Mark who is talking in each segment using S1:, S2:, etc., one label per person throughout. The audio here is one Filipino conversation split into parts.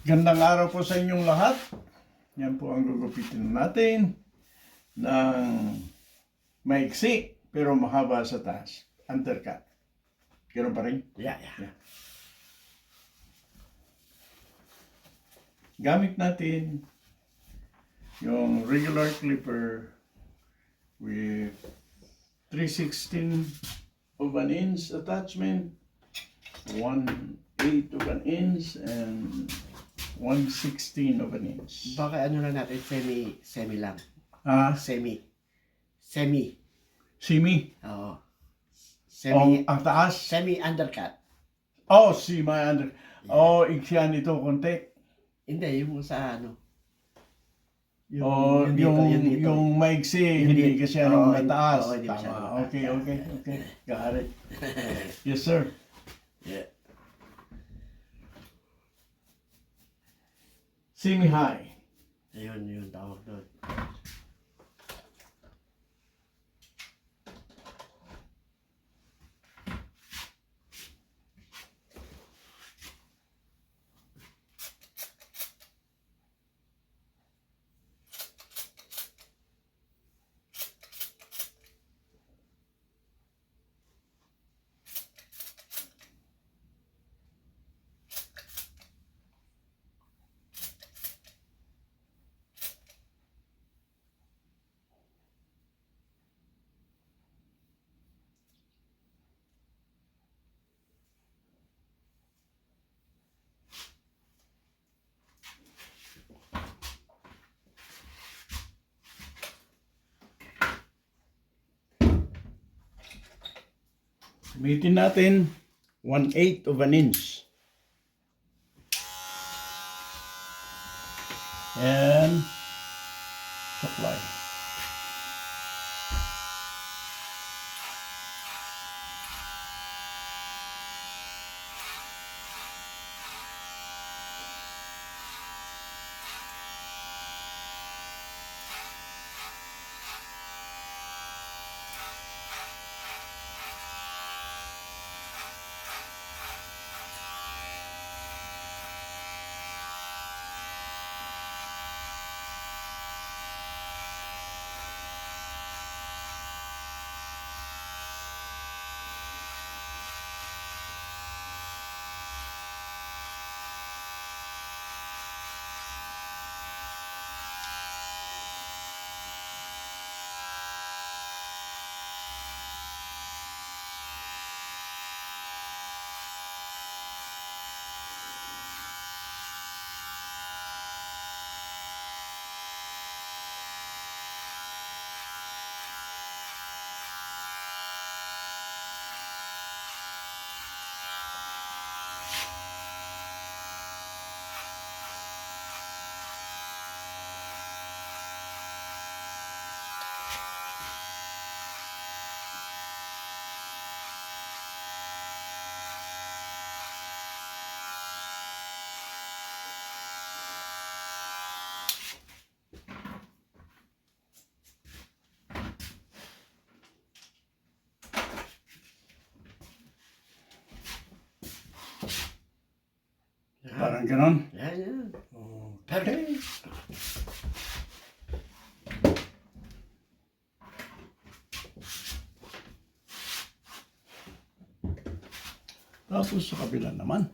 S1: Gandang araw po sa inyong lahat. Yan po ang gugupitin natin ng maiksi pero mahaba sa taas. Undercut. Ganun pa rin?
S2: Yeah.
S1: Gamit natin yung regular clipper with 3/16 of an inch attachment, 1/8 of an inch, and 1/16 of an inch.
S2: Baka ano lang natin, semi lang. Semi.
S1: Simi.
S2: Oo.
S1: Ang taas.
S2: Semi undercut.
S1: Semi-under. Iksyan ito konti.
S2: Hindi, yung sa ano.
S1: Yung maiksi, hindi kasi mataas.
S2: hindi
S1: Tama. Okay. Got it. Yes, sir.
S2: Yeah.
S1: Semi-high.
S2: Ayun, yung tawag doon.
S1: Gamitin natin 1/8 of an inch. And supply. Parang ganon.
S2: Yan.
S1: Okay. Tapos sa kabila naman.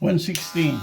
S1: 116.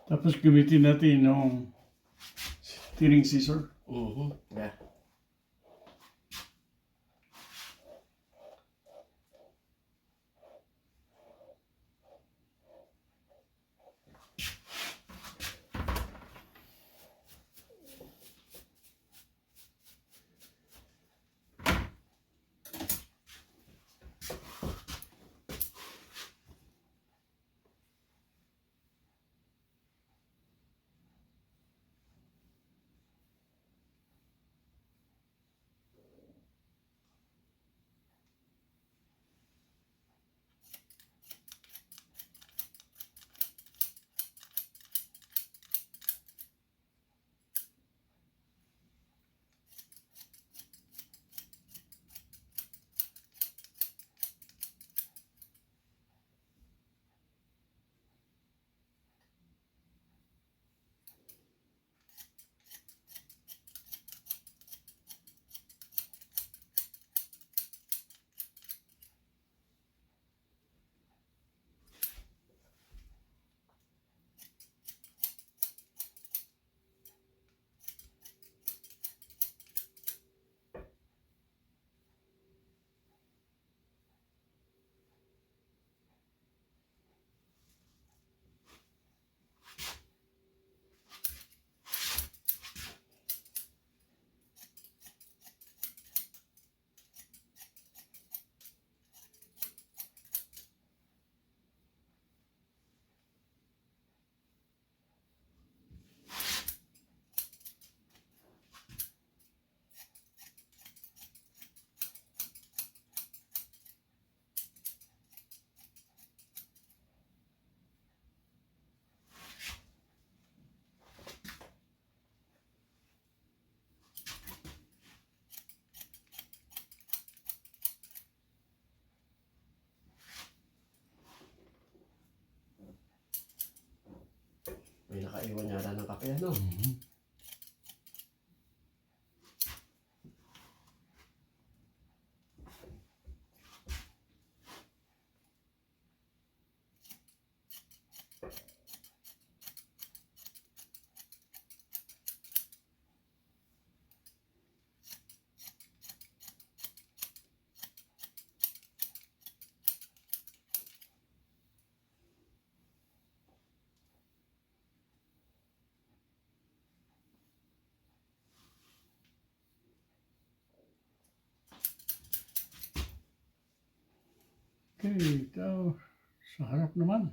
S1: Tapos gamitin natin yung steering scissor.
S2: Yeah. May nakaiwan yata ng kape, ano?
S1: Okay, ikaw sa harap naman.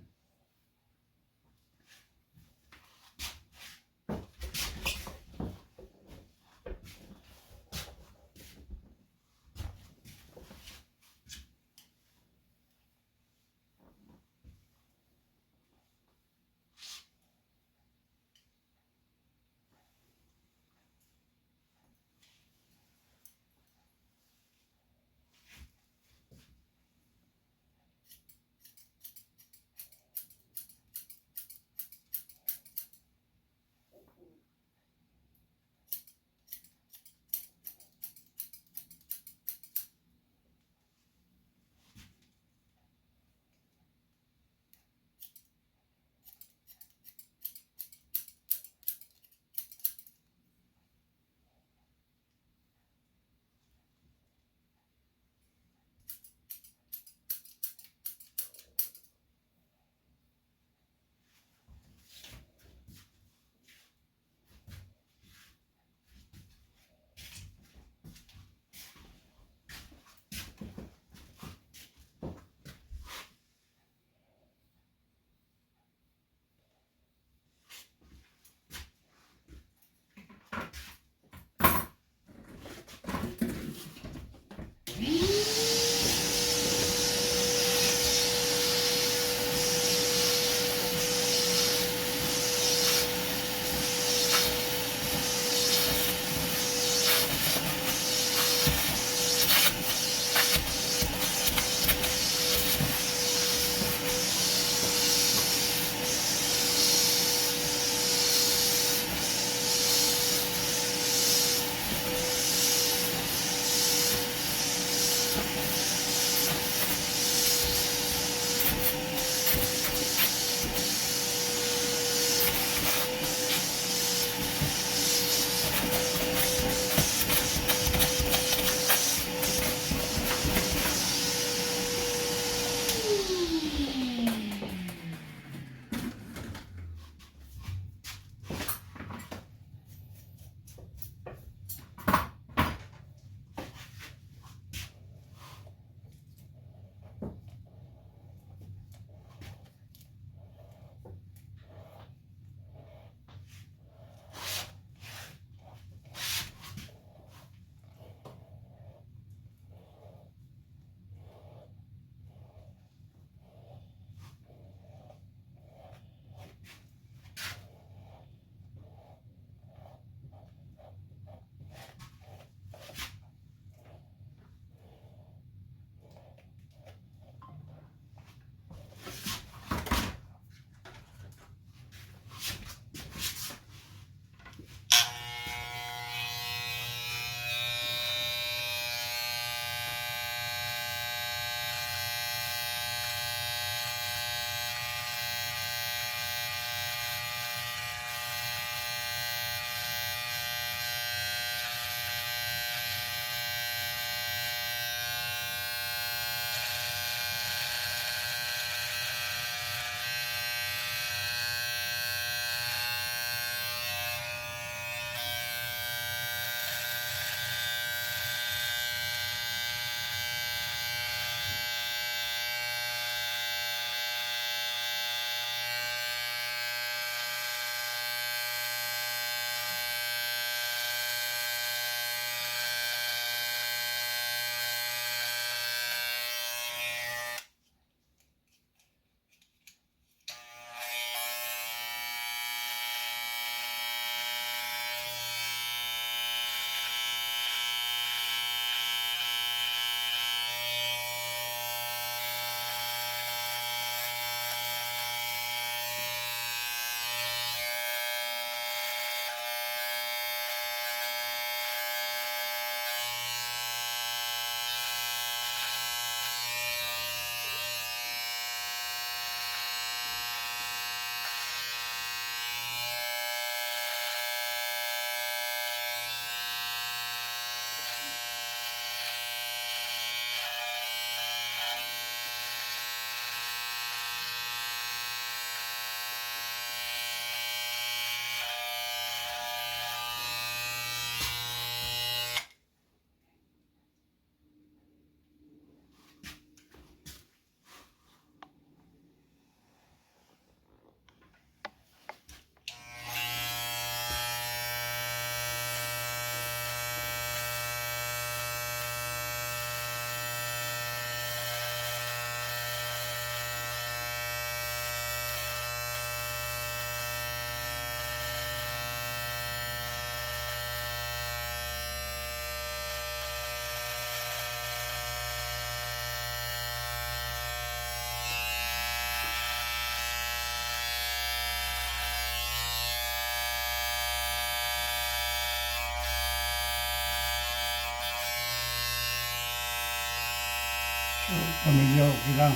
S3: Pamilya, okay lang.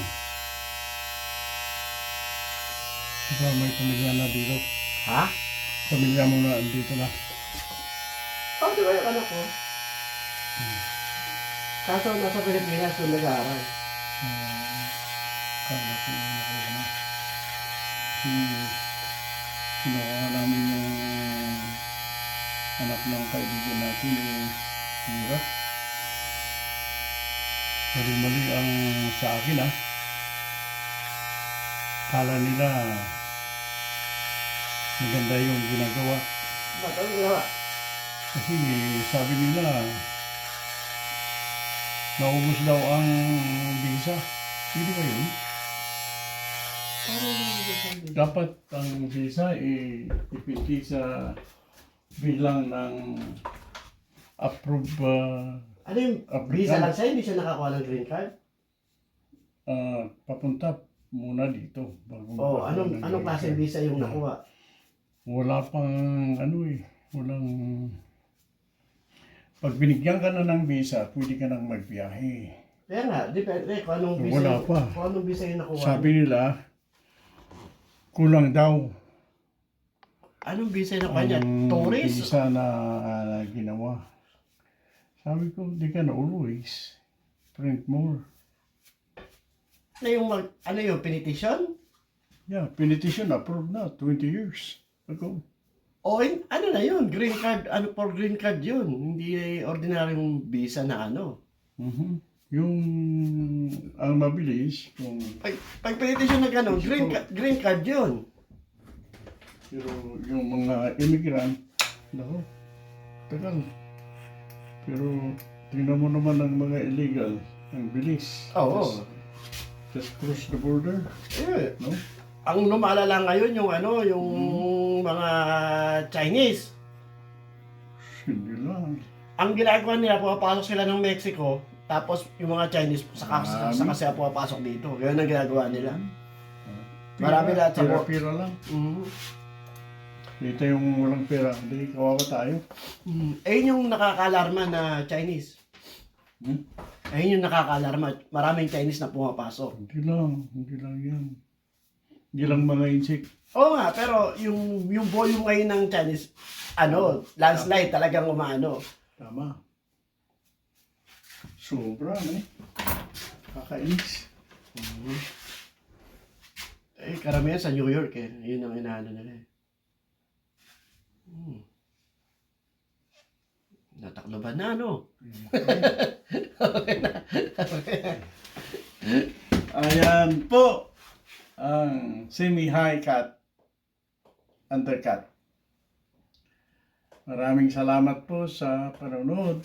S3: Diba may pamilya na dito?
S2: Ha?
S3: Pamilya mo na dito na.
S2: Oh, di ba yung anak ko? Kaso nasa Pilipinas yung nag-aaral.
S3: Kala ko yung nakuha na. Kinuha namin yung anak ng kaibigan natin, yung Mira. Mali-mali ang sa akin Kala nila maganda yung ginagawa.
S2: Ba't ano ginawa?
S3: Kasi sabi nila naubos daw ang visa. Hindi ba yun?
S2: Paano nabibigyan?
S3: Dapat ang visa ipindi sa bilang ng approved
S2: Ano yung visa lang siya? Hindi siya nakakuha ng green card?
S3: papunta muna dito.
S2: Oh, anong klaseng visa yung nakuha?
S3: Wala pang walang pag binigyan ka na ng visa, pwede ka nang magbiyahe.
S2: Kaya nga, depende kung anong visa,
S3: Wala pa.
S2: kung anong visa yung nakuha.
S3: Sabi nila, kulang daw
S2: Anong visa yung nakuha niya?
S3: ang
S2: Tourist?
S3: visa na ginawa. Sabi ko, di ka na always. Print more.
S2: Ano yung, ano yung petition?
S3: Yeah, petition approved na, 20 years ago.
S2: O ano na yun? Green card, ano for green card yun? Hindi ordinaryong visa na ano.
S3: Mhm. Yung ang mabilis, kung
S2: Pag petition na gano'n, green card yun.
S3: pero yung mga immigrant, nako, tagal. Pero tingnan mo naman ang mga illegal, ang bilis.
S2: Oo.
S3: Just cross the border,
S2: Eh,
S3: no?
S2: ang lumalala ngayon yung ano, yung mga Chinese.
S3: Hindi lang.
S2: Ang ginagawa nila, pumapasok sila ng Mexico, tapos yung mga Chinese, saka sila pumapasok dito. Ganyan ang ginagawa nila. Marami lahat sa
S3: Pira lang.
S2: Mhm.
S3: Dito yung walang pera, hindi kawawa tayo.
S2: Ayun yung nakaka-alarma na Chinese.
S3: Hmm?
S2: Ayun yung nakaka-alarma. Maraming Chinese na pumapasok.
S3: Hindi lang yan. Hindi lang mga insect.
S2: Oo nga, pero yung volume ngayon ng Chinese, landslide talagang umano.
S3: Tama. Sobra, kakainis.
S2: Eh, karamihan sa New York eh. Yun ang inaano nila eh. Nataklo ba na, no?
S1: Ayan po ang semi-high cut undercut. Maraming salamat po sa panonood.